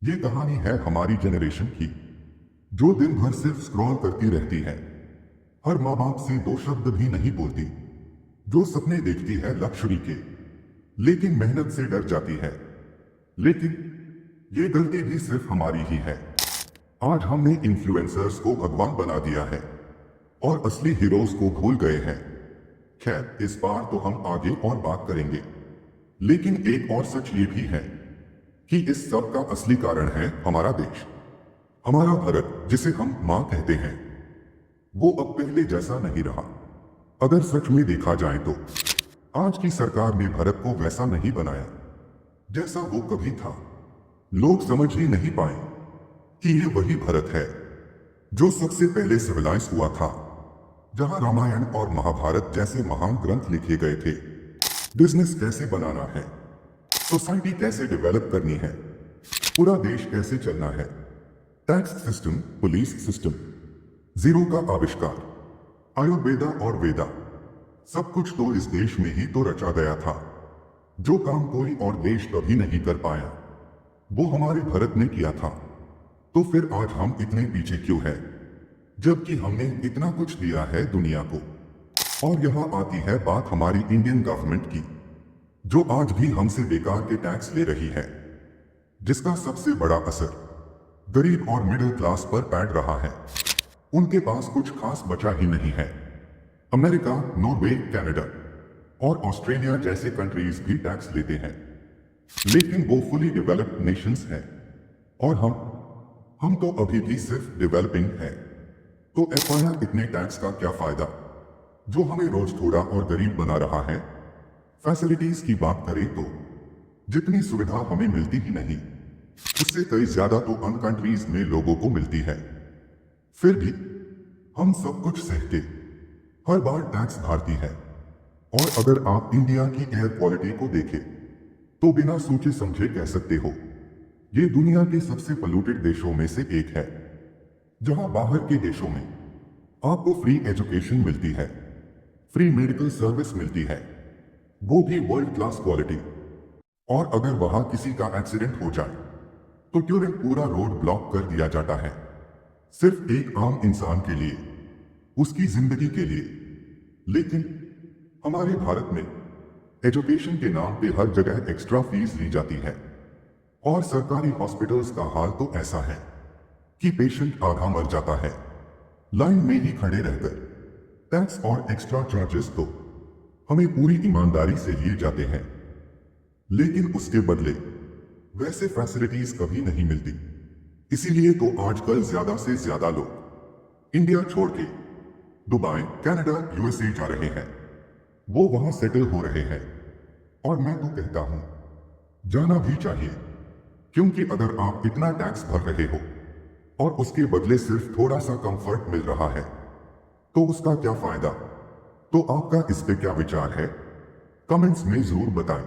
ये कहानी है हमारी जनरेशन की, जो दिन भर सिर्फ स्क्रॉल करती रहती है, हर माँ बाप से दो शब्द भी नहीं बोलती, जो सपने देखती है लक्ष्मी के, लेकिन मेहनत से डर जाती है। लेकिन ये गलती भी सिर्फ हमारी ही है। आज हमने इन्फ्लुएंसर्स को भगवान बना दिया है और असली हीरोज को भूल गए हैं। खैर, इस बार तो हम आगे और बात करेंगे, लेकिन एक और सच ये भी है कि इस सब का असली कारण है हमारा देश, हमारा भारत, जिसे हम मां कहते हैं। वो अब पहले जैसा नहीं रहा। अगर सच में देखा जाए तो आज की सरकार ने भारत को वैसा नहीं बनाया जैसा वो कभी था। लोग समझ ही नहीं पाए कि ये वही भारत है जो सबसे पहले सिविलाइज हुआ था, जहां रामायण और महाभारत जैसे महान ग्रंथ लिखे गए थे। बिजनेस कैसे बनाना है, सोसाइटी कैसे डेवलप करनी है, पूरा देश कैसे चलना है, tax system, police system, zero का आविष्कार, आयुर्वेदा और वेदा, सब कुछ तो इस देश में ही तो रचा गया था। जो काम कोई और देश कभी नहीं कर पाया, वो हमारे भारत ने किया था। तो फिर आज हम इतने पीछे क्यों हैं, जबकि हमने इतना कुछ दिया है दुनिया को। और यहां आती है बात हमारी इंडियन गवर्नमेंट की, जो आज भी हमसे बेकार के टैक्स ले रही है, जिसका सबसे बड़ा असर गरीब और मिडिल क्लास पर पड़ रहा है। उनके पास कुछ खास बचा ही नहीं है। अमेरिका, नॉर्वे, कनाडा और ऑस्ट्रेलिया जैसे कंट्रीज भी टैक्स लेते हैं, लेकिन वो फुली डेवलप्ड नेशंस हैं और हम तो अभी भी सिर्फ डेवलपिंग है। तो एफआईआर इतने टैक्स का क्या फायदा, जो हमें रोज थोड़ा और गरीब बना रहा है। फैसिलिटीज की बात करें तो जितनी सुविधा हमें मिलती ही नहीं, उससे कई ज्यादा तो अन कंट्रीज में लोगों को मिलती है। फिर भी हम सब कुछ सह के हर बार टैक्स भरती है। और अगर आप इंडिया की एयर क्वालिटी को देखें तो बिना सोचे समझे कह सकते हो ये दुनिया के सबसे पोल्यूटेड देशों में से एक है, जहां बाहर के देशों में आपको फ्री एजुकेशन मिलती है, फ्री मेडिकल सर्विस मिलती है, वो भी वर्ल्ड क्लास क्वालिटी। और अगर वहां किसी का एक्सीडेंट हो जाए तो तुरंत पूरा रोड ब्लॉक कर दिया जाता है, सिर्फ एक आम इंसान के लिए, उसकी जिंदगी के लिए। लेकिन हमारे भारत में एजुकेशन के नाम पे हर जगह एक्स्ट्रा फीस ली जाती है। और सरकारी हॉस्पिटल्स का हाल तो ऐसा है कि पेशेंट आधा मर जाता है लाइन में ही खड़े रहकर। टैक्स और एक्स्ट्रा चार्जेस तो हमें पूरी ईमानदारी से लिए जाते हैं, लेकिन उसके बदले वैसे फैसिलिटीज कभी नहीं मिलती। इसीलिए तो आजकल ज्यादा से ज्यादा लोग इंडिया छोड़ के दुबई, कनाडा, यूएसए जा रहे हैं। वो वहां सेटल हो रहे हैं। और मैं तो कहता हूं जाना भी चाहिए, क्योंकि अगर आप इतना टैक्स भर रहे हो और उसके बदले सिर्फ थोड़ा सा कंफर्ट मिल रहा है, तो उसका क्या फायदा। तो आपका इस पे क्या विचार है, कमेंट्स में जरूर बताएं।